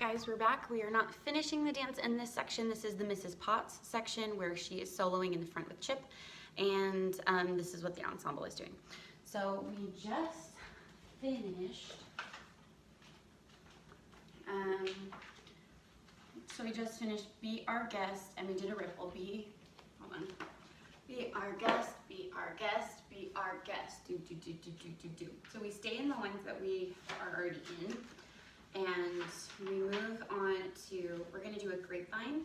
right, guys, we're back. We are not finishing the dance in this section. This is the Mrs. Potts section where she is soloing in the front with Chip, and this is what the ensemble is doing. So we just finished. Be Our Guest, and we did a ripple. Hold on. Be our guest, be our guest, be our guest. Do, do, do, do, do, do, do. So we stay in the ones that we are already in. And we move on to, we're gonna do a grapevine,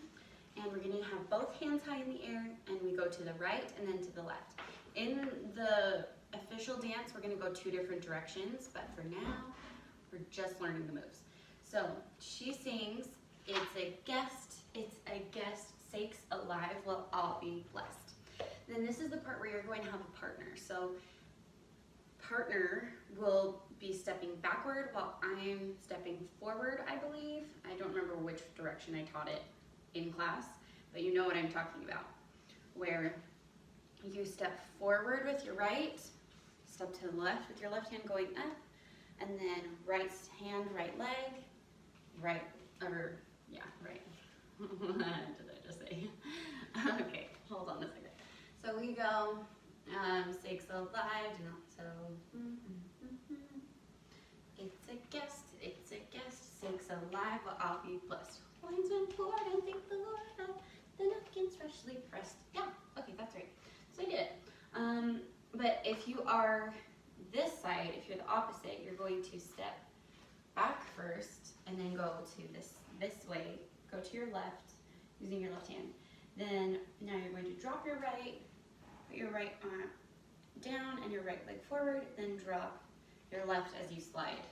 and we're gonna have both hands high in the air, and we go to the right and then to the left. In the official dance, we're gonna go 2 different directions, but for now, we're just learning the moves. So she sings, it's a guest, sakes alive, we'll all be blessed. Then this is the part where you're going to have a partner. So partner will be stepping backward while I'm stepping forward, I believe. I don't remember which direction I taught it in class, but you know what I'm talking about. Where you step forward with your right, step to the left with your left hand going up, and then right hand, right leg, right. What did I just say? Okay, hold on a second. So we go, sakes alive, so. It's a guest, sakes alive, well, I'll be blessed. Lines when poured and thank the Lord of the napkins freshly pressed. Yeah, okay, that's right. So I did it. But if you are this side, if you're the opposite, you're going to step back first and then go to this way, go to your left using your left hand. Then now you're going to drop your right, put your right arm down and your right leg forward, then drop your left as you slide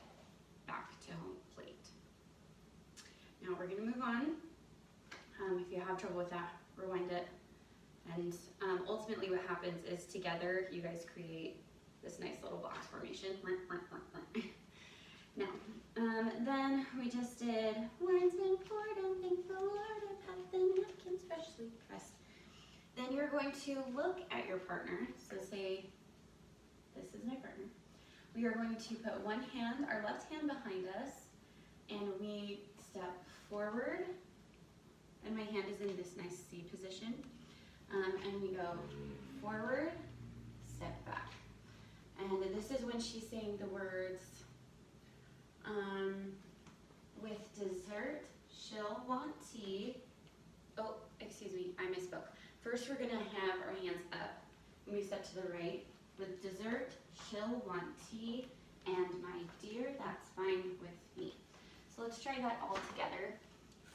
back to home plate. Now we're going to move on. If you have trouble with that, rewind it. And ultimately what happens is together you guys create this nice little box formation. Now, then we just did wine's been poured and thank the Lord and have the napkins freshly pressed. Then you're going to look at your partner. So say, this is my partner. We are going to put one hand, our left hand behind us, and we step forward, and my hand is in this nice C position, and we go forward, step back. And this is when she's saying the words, with dessert, she'll want tea. Oh, excuse me, I misspoke. First we're gonna have our hands up, and we step to the right. With dessert, she'll want tea, and my dear, that's fine with me. So let's try that all together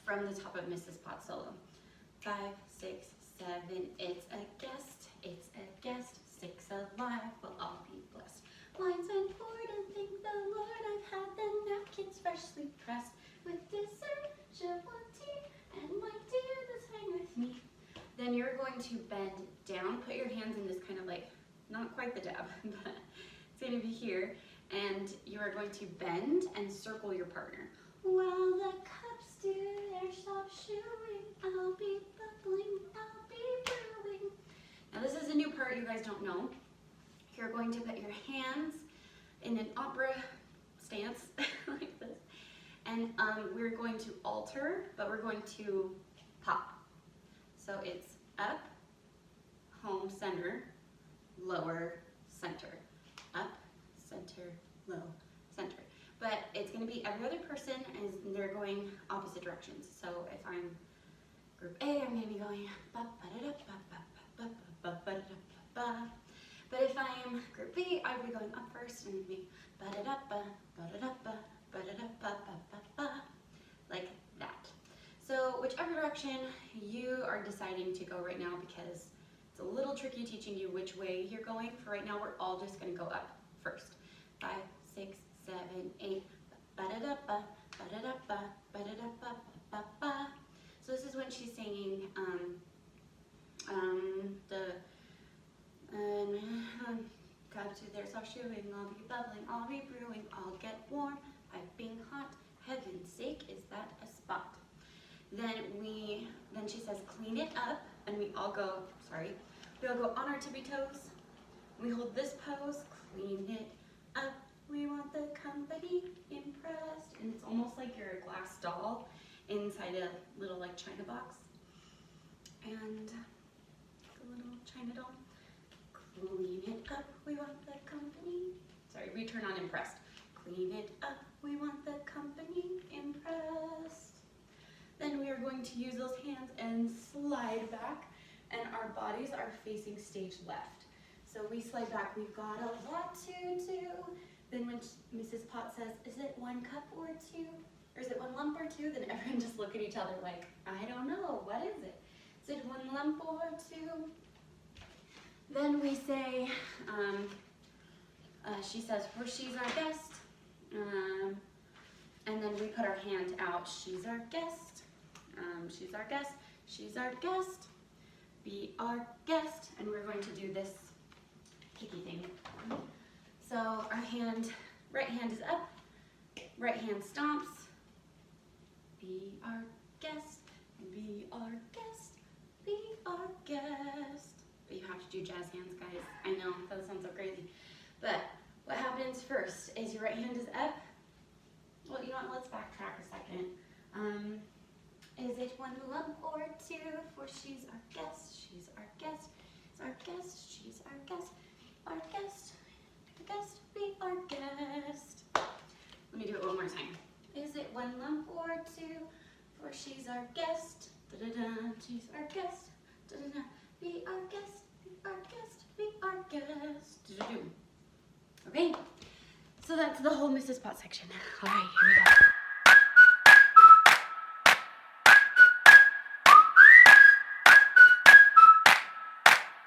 from the top of Mrs. Potts solo. 5, 6, 7, it's a guest, sakes alive, we'll all be blessed. Lines been poured and thank the Lord, I've had the napkins freshly pressed. With dessert, she'll want tea, and my dear, that's fine with me. Then you're going to bend down, put your hands in this kind of like, not quite the dab, but it's going to be here, and you are going to bend and circle your partner. While the cups do their soft shooing, I'll be bubbling, I'll be brewing. Now this is a new part you guys don't know. You're going to put your hands in an opera stance like this, and we're going to alter, but we're going to pop. So it's up, home, center, lower, center, up, center, low, center. But it's going to be every other person, and they're going opposite directions. So if I'm group A, I'm going to be going ba ba da da ba ba ba ba ba da ba. But if I'm group B, I'd be going up first, and it'd be ba da da ba da da ba da da ba ba ba, like that. So whichever direction you are deciding to go right now, because it's a little tricky teaching you which way you're going. For right now, we're all just going to go up first. 5, 6, 7, 8. Ba-da-da-ba, ba-da-da-ba, ba-da-da-ba, ba-ba. So this is when she's singing cups to their soft shooing, I'll be bubbling, I'll be brewing, I'll get warm, piping hot, heaven's sake, is that a spot? Then she says, clean it up, and we all go on our tippy toes. We hold this pose, clean it up, we want the company impressed. And it's almost like you're a glass doll inside a little like china box. And the little china doll. Clean it up, we want the company. Sorry, return on impressed. Clean it up, we want the company impressed. Then we are going to use those hands and slide back, and our bodies are facing stage left. So we slide back, we've got a lot to do. Then when Mrs. Potts says, is it 1 cup or 2? Or is it 1 lump or 2? Then everyone just look at each other like, I don't know, what is it? Is it 1 lump or 2? Then we say, she says, for she's our guest. And then we put our hand out, she's our guest. She's our guest, she's our guest. Be our guest. And we're going to do this kicky thing. So our hand, right hand is up, right hand stomps. Be our guest, be our guest, be our guest. But you have to do jazz hands, guys. I know, that sounds so crazy. But what happens first is your right hand is up. Well, you know what, let's backtrack a second. Is it 1 lump or 2? For she's our guest, she's our guest, she's our guest, she's our guest, our guest, the guest, be our guest. Let me do it one more time. Is it 1 lump or 2? For she's our guest, da-da-da, she's our guest, da-da-da, be our guest, be our guest, be our guest, da-da-do. Okay, so that's the whole Mrs. Potts section. All right, here we go.